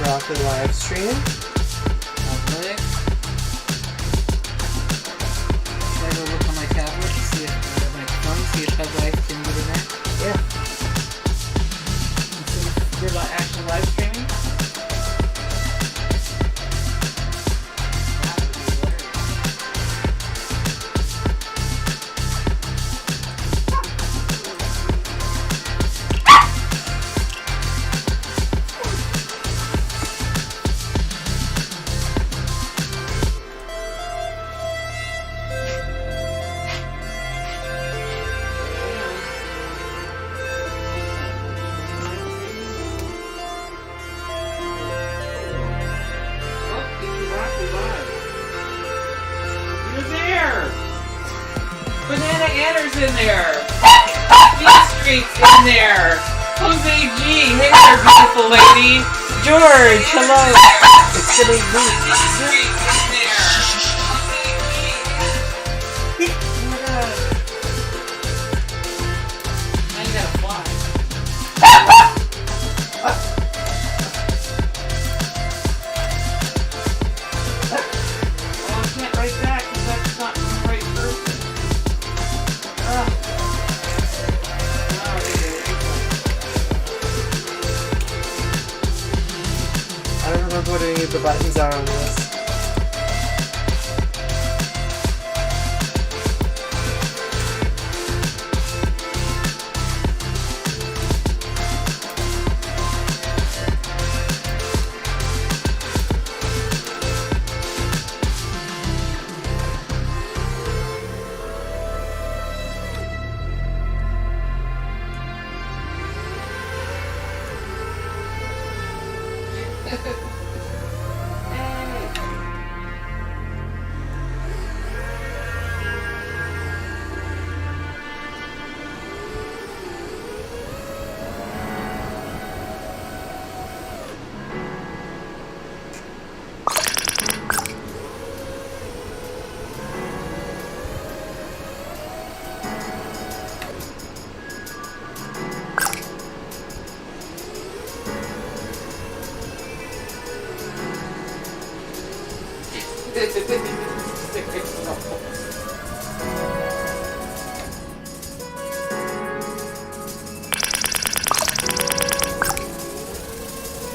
Rocket live stream. Public. Should I go look on my tablet to see if my phone, see if Hub Life can get in there? Yeah. See if you're actually live streaming? Banana Anna's in there. B Street's in there. Jose G. Hey there, beautiful lady. George, hello. It's gonna be me. B Street's in there. Oh my god. Now you gotta fly. Oh, I can't write that because that's not the right person. I don't remember what any of the buttons are on this.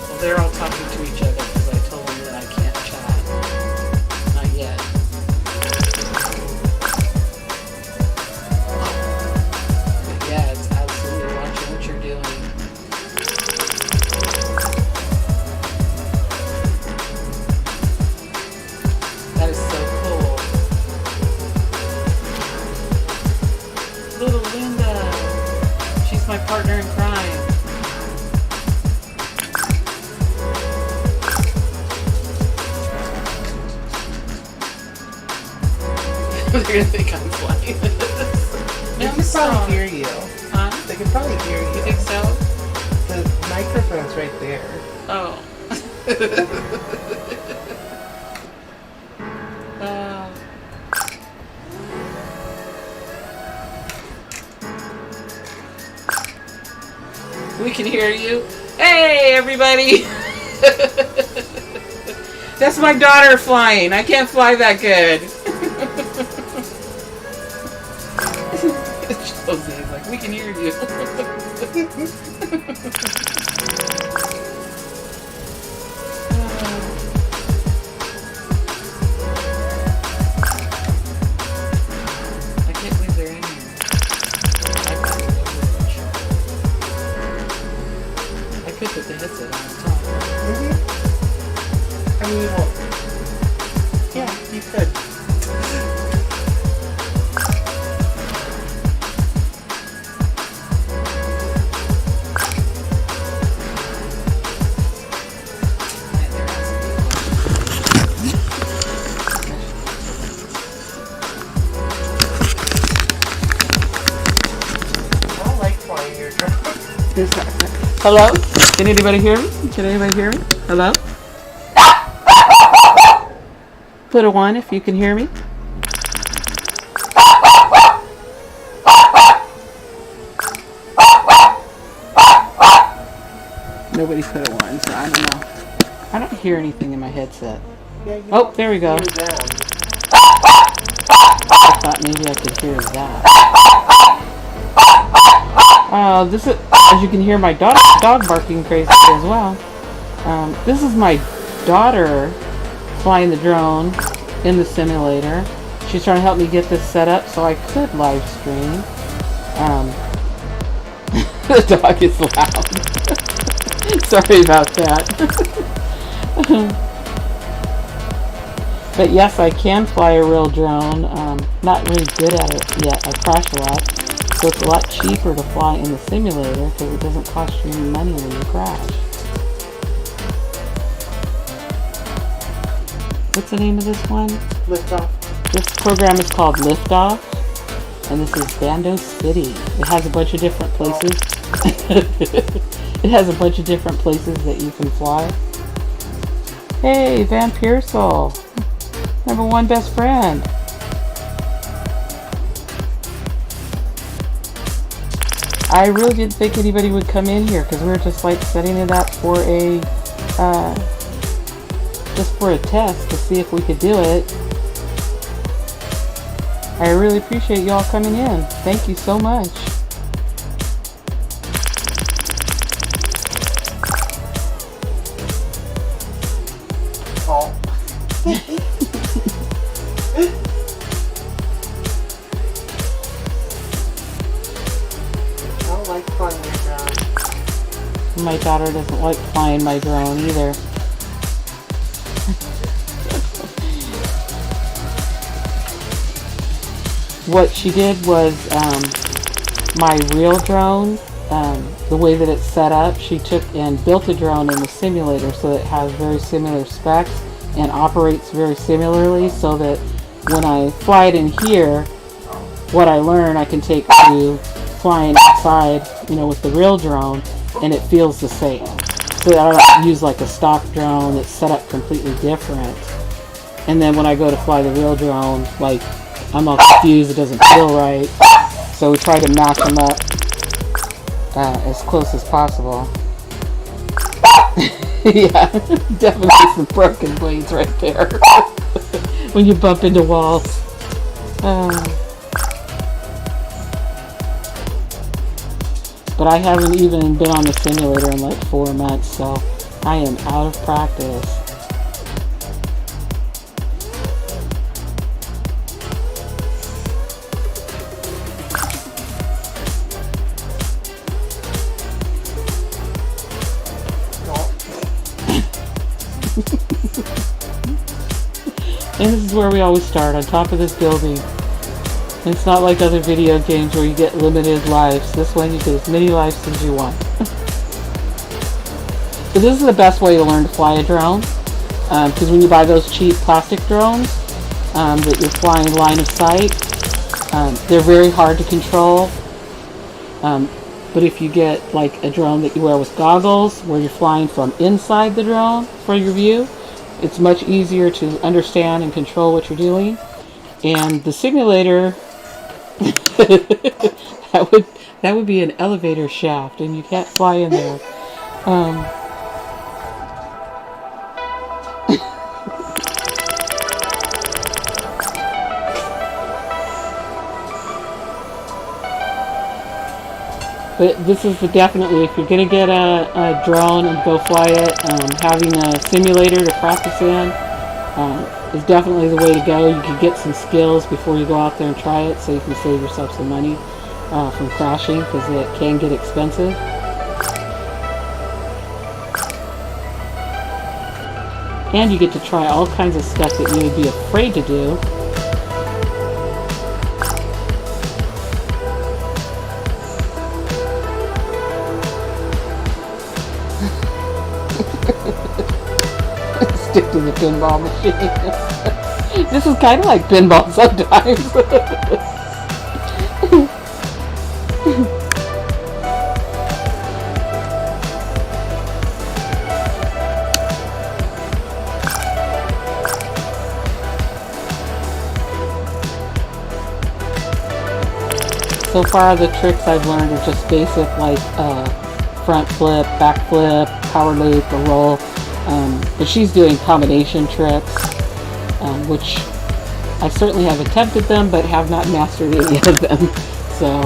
Well, they're all talking to each other because I told them that I can't chat. Not yet. But yeah, it's absolutely watching what you're doing. That is so cool. Little Linda. She's my partner in crime. They're gonna think I'm flying. They can probably hear you. Huh? They can probably hear You you. think so? The microphone's right there. Oh. We can hear you. Hey, everybody! That's my daughter flying. I can't fly that good. Jose's like, we can hear you. I can't believe they're in here. I could put the headset on top. I mean, well, yeah, you could. I like flying your drone. Hello? Can anybody hear me? Can anybody hear me? Hello? Put a 1 if you can hear me. Nobody put a 1, so I don't know. I don't hear anything in my headset. Yeah, you Oh, there we go. hear them. I thought maybe I could hear that. This is, as you can hear, my dog barking crazy as well. This is my daughter flying the drone in the simulator. She's trying to help me get this set up so I could live stream. The dog is loud. Sorry about that. But yes, I can fly a real drone. Not really good at it yet. I crash a lot. So it's a lot cheaper to fly in the simulator because it doesn't cost you any money when you crash. What's the name of this one? Liftoff. This program is called Liftoff, and this is Bando City. It has a bunch of different places. It has a bunch of different places that you can fly. Hey, Van Pearsall, #1 best friend. I really didn't think anybody would come in here because we were just like setting it up for a just for a test to see if we could do it. I really appreciate y'all coming in. Thank you so much. Oh. I don't like flying your drone. My daughter doesn't like flying my drone either. What she did was my real drone, the way that it's set up, she took and built a drone in the simulator so that it has very similar specs and operates very similarly, so that when I fly it in here, what I learn I can take to flying outside, with the real drone, and it feels the same. So I don't use like a stock drone that's set up completely different. And then when I go to fly the real drone, like, I'm all confused, it doesn't feel right. So we try to match them up as close as possible. Yeah, definitely some broken blades right there. When you bump into walls. But I haven't even been on the simulator in like 4 months, so I am out of practice. And this is where we always start, on top of this building. And it's not like other video games where you get limited lives. This one you get as many lives as you want. So this is the best way to learn to fly a drone. Because when you buy those cheap plastic drones that you're flying line of sight, they're very hard to control. But if you get like a drone that you wear with goggles, where you're flying from inside the drone for your view, it's much easier to understand and control what you're doing. And the simulator, that would be an elevator shaft, and you can't fly in there. But this is definitely, if you're going to get a drone and go fly it, having a simulator to practice in is definitely the way to go. You can get some skills before you go out there and try it, so you can save yourself some money from crashing, because it can get expensive. And you get to try all kinds of stuff that you would be afraid to do. Stick to the pinball machine. This is kind of like pinball sometimes. So far the tricks I've learned are just basic, like front flip, back flip, power loop, a roll. But she's doing combination trips, which I certainly have attempted them, but have not mastered any of them. So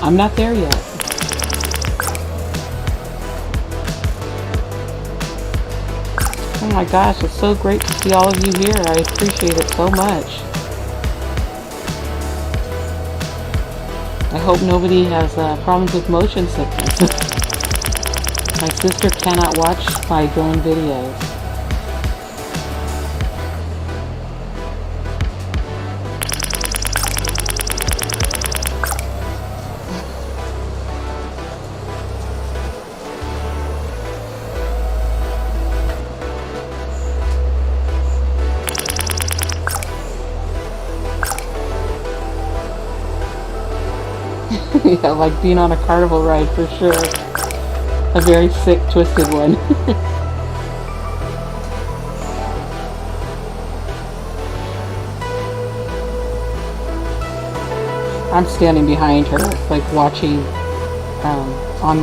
I'm not there yet. Oh my gosh, it's so great to see all of you here. I appreciate it so much. I hope nobody has problems with motion sickness. My sister cannot watch my drone videos. Yeah, like being on a carnival ride for sure. A very sick, twisted one. I'm standing behind her, like watching on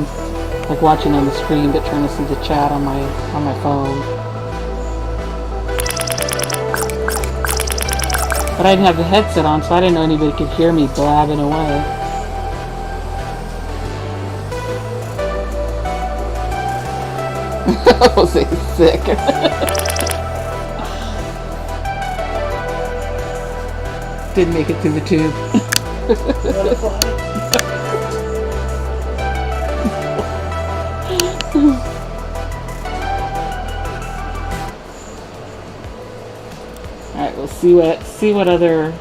the screen, but trying to see the chat on my phone. But I didn't have the headset on, so I didn't know anybody could hear me blabbing away. Jose's sick. Didn't make it through the tube. Alright, we'll see what other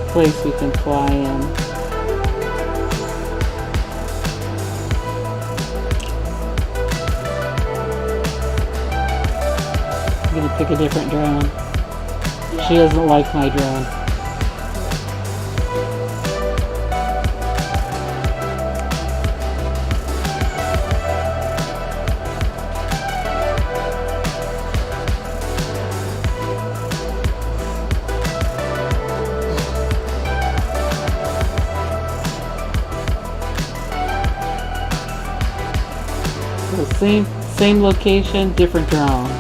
place we can fly in. I'm gonna pick a different drone. She doesn't like my drone. So same location, different drone.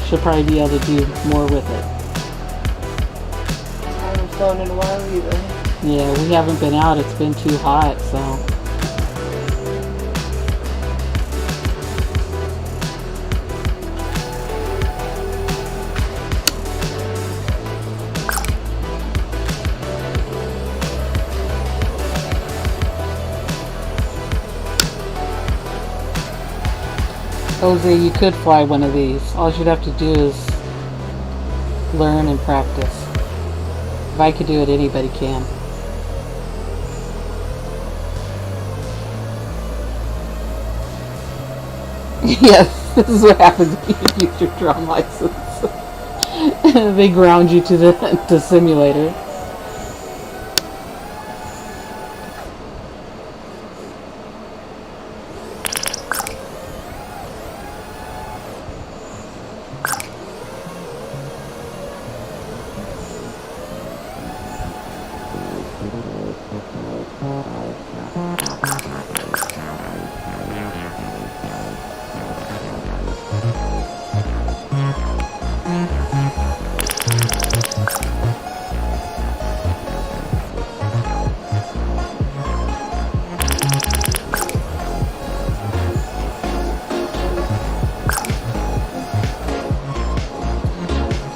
She'll probably be able to do more with it. I haven't flown in a while either. Yeah, we haven't been out. It's been too hot, so. Jose, you could fly one of these. All you'd have to do is learn and practice. If I could do it, anybody can. Yes, this is what happens if you use your drone license. They ground you to the simulator.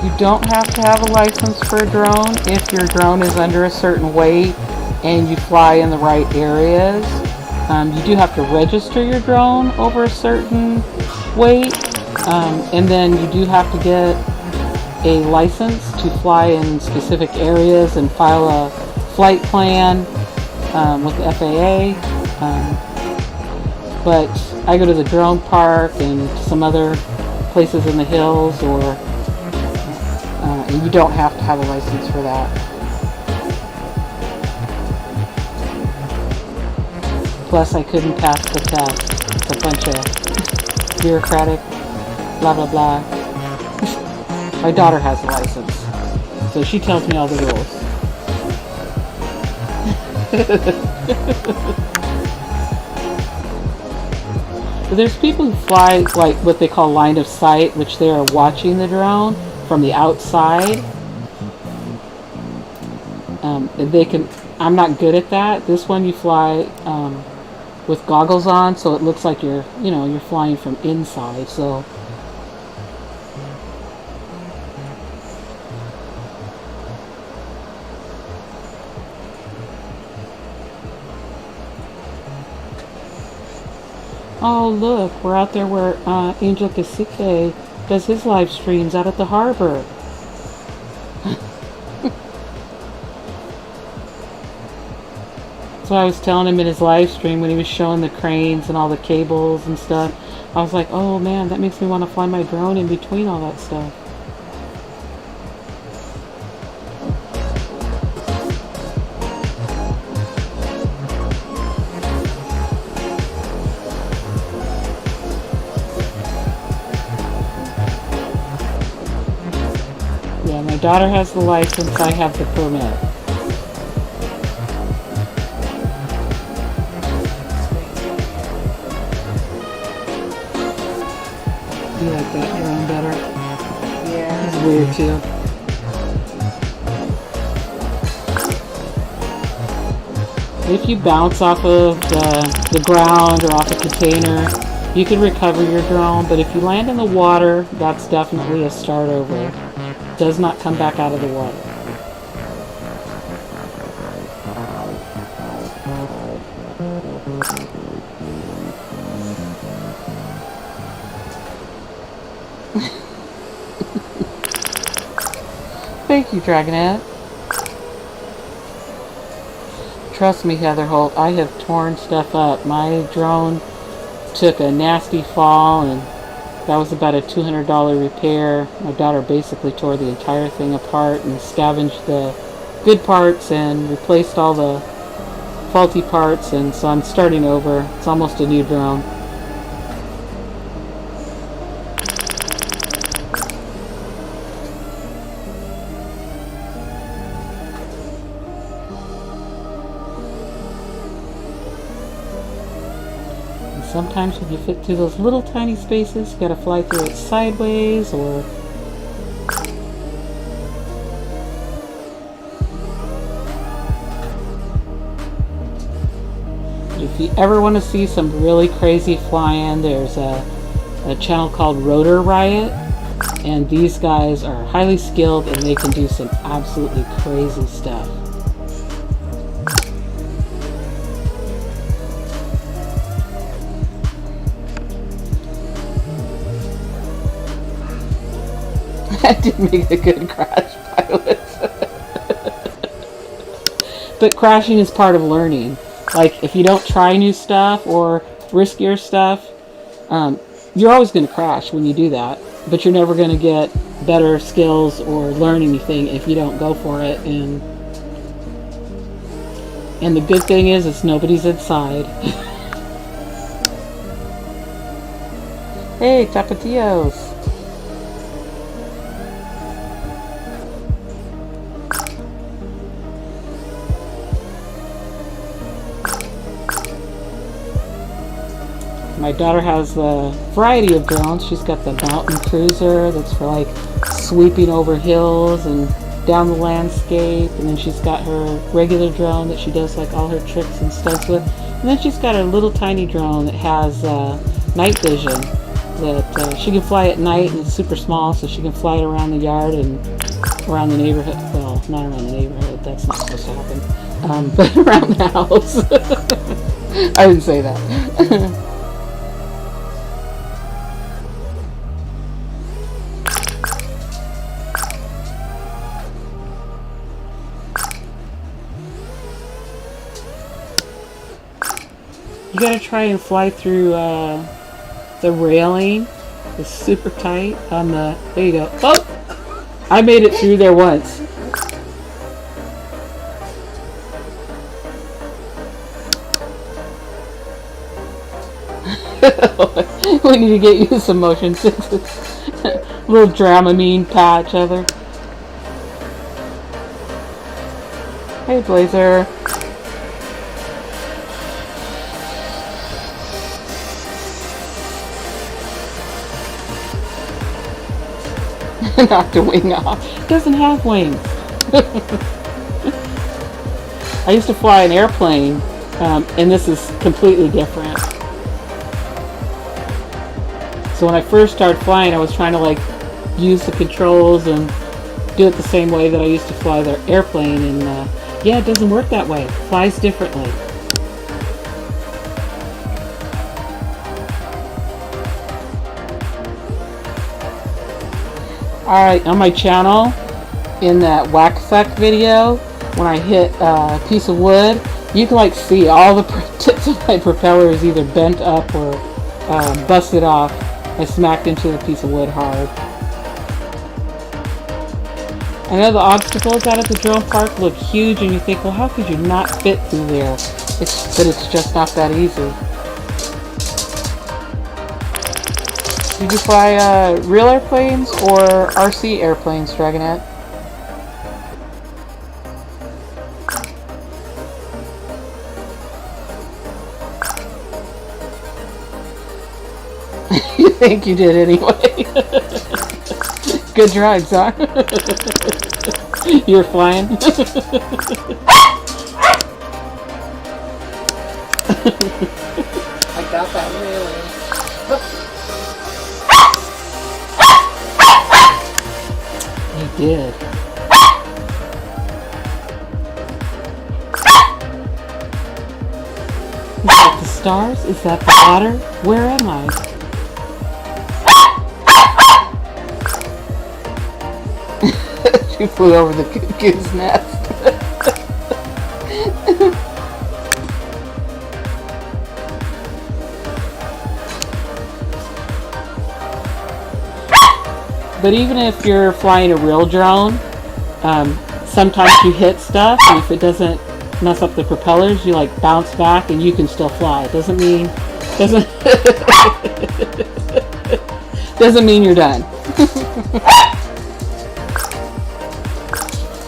You don't have to have a license for a drone if your drone is under a certain weight and you fly in the right areas. You do have to register your drone over a certain weight, and then you do have to get a license to fly in specific areas and file a flight plan with the FAA. But I go to the drone park and some other places in the hills, and you don't have to have a license for that. Plus, I couldn't pass the test. It's a bunch of bureaucratic, blah blah blah. My daughter has a license, so she tells me all the rules. But there's people who fly like what they call line of sight, which they are watching the drone from the outside. And they can. I'm not good at that. This one you fly with goggles on, so it looks like you're flying from inside. So. Oh look, we're out there where Angel Cacique does his live streams out at the harbor. So I was telling him in his live stream when he was showing the cranes and all the cables and stuff. I was like, oh man, that makes me want to fly my drone in between all that stuff. Yeah, my daughter has the license, I have the permit. You like that drone better? Yeah. It's weird too. If you bounce off of the ground or off a container, you can recover your drone, but if you land in the water, that's definitely a start over. It does not come back out of the water. Thank you, Dragonette. Trust me, Heather Holt, I have torn stuff up. My drone took a nasty fall, and that was about a $200 repair. My daughter basically tore the entire thing apart and scavenged the good parts and replaced all the faulty parts, and so I'm starting over. It's almost a new drone. Sometimes when you fit through those little tiny spaces, you gotta fly through it sideways or... If you ever want to see some really crazy flying, there's a channel called Rotor Riot, and these guys are highly skilled and they can do some absolutely crazy stuff. That did make a good crash pilot. But crashing is part of learning. Like, if you don't try new stuff or riskier stuff, you're always going to crash when you do that. But you're never going to get better skills or learn anything if you don't go for it. And the good thing is nobody's inside. Hey, Tapatios. My daughter has a variety of drones. She's got the mountain cruiser that's for like sweeping over hills and down the landscape, and then she's got her regular drone that she does like all her tricks and stunts with, and then she's got her little tiny drone that has night vision that she can fly at night, and it's super small, so she can fly it around the yard and around the neighborhood. Well, not around the neighborhood, that's not supposed to happen, but around the house. I didn't say that. You gotta try and fly through the railing. It's super tight on the... There you go. Oh! I made it through there once. We need to get you some motion sickness. Little Dramamine patch, Heather. Hey, Blazer. Knocked a wing off. It doesn't have wings. I used to fly an airplane, and this is completely different. So when I first started flying, I was trying to like use the controls and do it the same way that I used to fly the airplane, and yeah, it doesn't work that way. It flies differently. Alright, on my channel, in that whack fuck video, when I hit a piece of wood, you can like see all the tips of my propellers either bent up or busted off. I smacked into the piece of wood hard. I know the obstacles out at the drone park look huge, and you think, well, how could you not fit through there? But it's just not that easy. Did you fly real airplanes or RC airplanes, Dragonette? You think you did anyway. Good drives, huh? You're flying? I got that really. You did. Is that the stars? Is that the water? Where am I? She flew over the goose nest. But even if you're flying a real drone, sometimes you hit stuff, and if it doesn't mess up the propellers, you like bounce back and you can still fly. It doesn't mean doesn't mean you're done.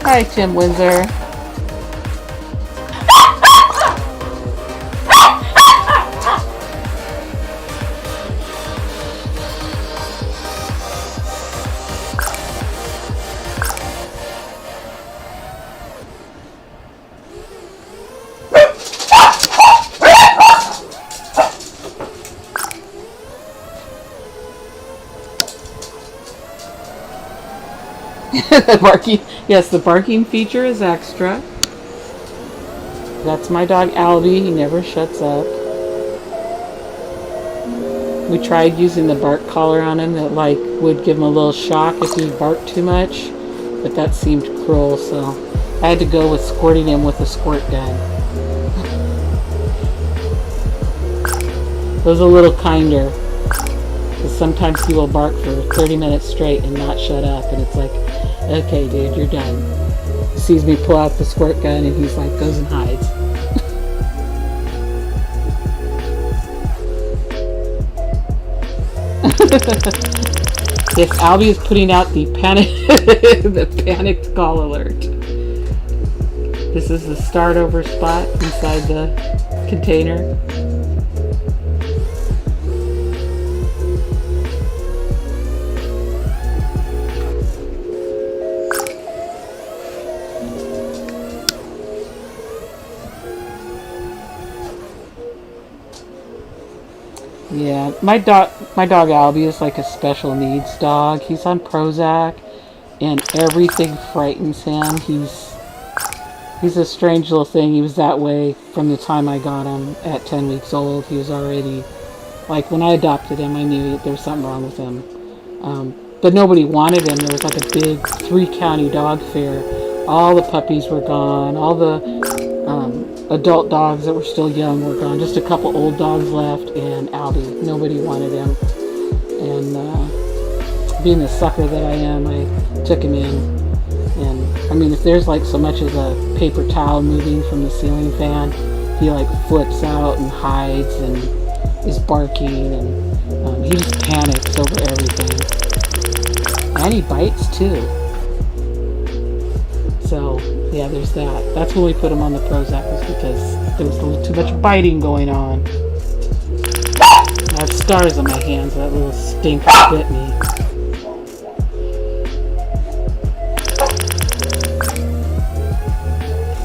Hi, Tim Windsor. The barking, yes, the barking feature is extra. That's my dog Albie. He never shuts up. We tried using the bark collar on him that like would give him a little shock if he barked too much, but that seemed cruel, so I had to go with squirting him with a squirt gun. It was a little kinder, because sometimes he will bark for 30 minutes straight and not shut up, and it's like, okay, dude, you're done. He sees me pull out the squirt gun, and he's like, goes and hides. Yes, Albie is putting out the panicked call alert. This is the start over spot inside the container. Yeah, my dog Albie is like a special needs dog. He's on Prozac, and everything frightens him. He's a strange little thing. He was that way from the time I got him at 10 weeks old. He was already, like, when I adopted him, I knew there was something wrong with him. But nobody wanted him. There was like a big 3-county dog fair. All the puppies were gone. All the adult dogs that were still young were gone. Just a couple old dogs left, and Albie. Nobody wanted him. And being the sucker that I am, I took him in. And I mean, if there's like so much as a paper towel moving from the ceiling fan, he like flips out and hides and is barking, and he just panics over everything. And he bites too. So yeah, there's that. That's when we put him on the Prozac, was because there was a little too much biting going on. I have scars on my hands. That little stinker bit me.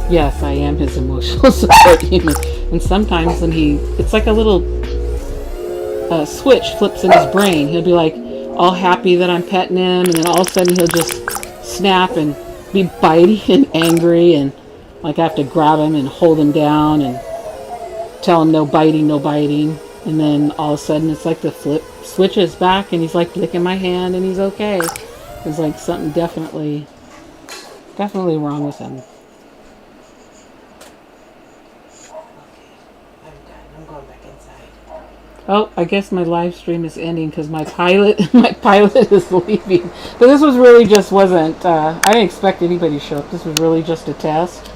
Yes, I am his emotional support human. And sometimes when it's like a little switch flips in his brain. He'll be like all happy that I'm petting him, and then all of a sudden he'll just snap and be bitey and angry, and like I have to grab him and hold him down and tell him no biting, no biting. And then all of a sudden it's like the flip switches back, and he's like licking my hand, and he's okay. It's like something definitely wrong with him. I'm done. I'm going back inside. Oh, I guess my live stream is ending because my pilot is leaving. But this was really just wasn't. I didn't expect anybody to show up. This was really just a test.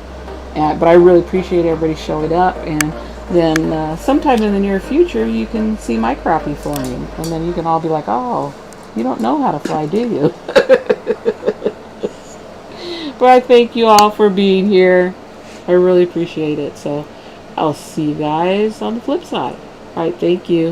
But I really appreciate everybody showing up. And then sometime in the near future, you can see my crappie flying, and then you can all be like, "Oh, you don't know how to fly, do you?" But I thank you all for being here. I really appreciate it. So I'll see you guys on the flip side. All right, thank you.